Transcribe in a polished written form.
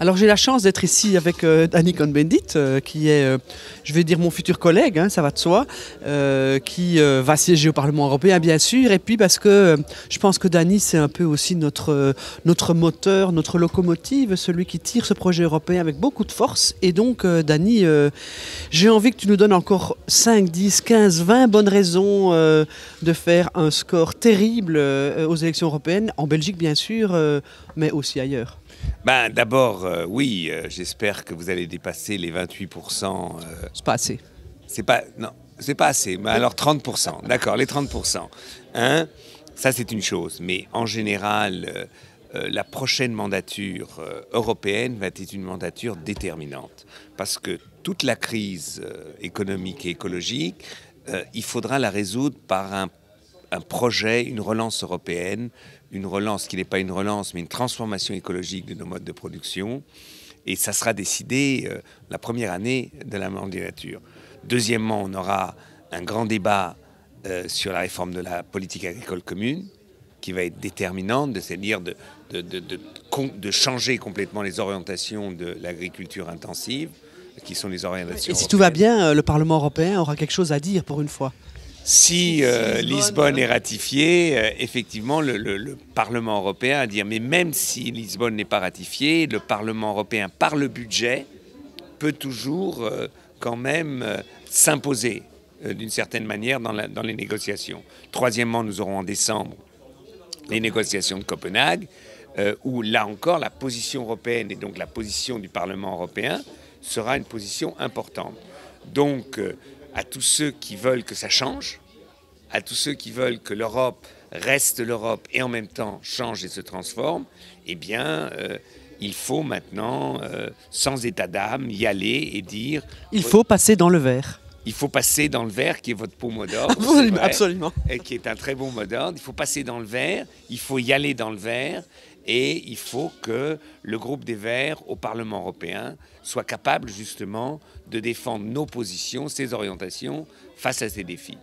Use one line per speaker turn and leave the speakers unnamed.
Alors j'ai la chance d'être ici avec Danny Cohn-Bendit, qui est, je vais dire, mon futur collègue, hein, ça va de soi, qui va siéger au Parlement européen, bien sûr. Et puis parce que je pense que Danny, c'est un peu aussi notre moteur, notre locomotive, celui qui tire ce projet européen avec beaucoup de force. Et donc, Danny, j'ai envie que tu nous donnes encore 5, 10, 15, 20 bonnes raisons de faire un score terrible aux élections européennes, en Belgique bien sûr, mais aussi ailleurs.
Ben, d'abord, oui, j'espère que vous allez dépasser les 28%.
C'est pas assez.
C'est pas, non, c'est pas assez. Mais alors 30%, d'accord, les 30%. Hein, ça, c'est une chose. Mais en général, la prochaine mandature européenne va être une mandature déterminante. Parce que toute la crise économique et écologique, il faudra la résoudre par un projet, une relance européenne, une relance qui n'est pas une relance, mais une transformation écologique de nos modes de production. Et ça sera décidé la première année de la mandature. Deuxièmement, on aura un grand débat sur la réforme de la politique agricole commune, qui va être déterminante, c'est-à-dire de changer complètement les orientations de l'agriculture intensive, qui sont les orientations
Et si tout va bien, le Parlement européen aura quelque chose à dire pour une fois.
Si Lisbonne est ratifiée, effectivement, le Parlement européen a dire, mais même si Lisbonne n'est pas ratifiée, le Parlement européen, par le budget, peut toujours quand même s'imposer d'une certaine manière dans les négociations. Troisièmement, nous aurons en décembre les négociations de Copenhague, où là encore, la position européenne et donc la position du Parlement européen sera une position importante. Donc, à tous ceux qui veulent que ça change, à tous ceux qui veulent que l'Europe reste l'Europe et en même temps change et se transforme, eh bien, il faut maintenant, sans état d'âme, y aller et dire...
Il faut passer dans le vert.
Il faut passer dans le vert, qui est votre pot mot d'ordre.
Absolument, absolument.
Et qui est un très bon mot d'ordre. Il faut passer dans le vert, il faut y aller dans le vert, et il faut que le groupe des Verts au Parlement européen soit capable justement de défendre nos positions, ses orientations face à ces défis.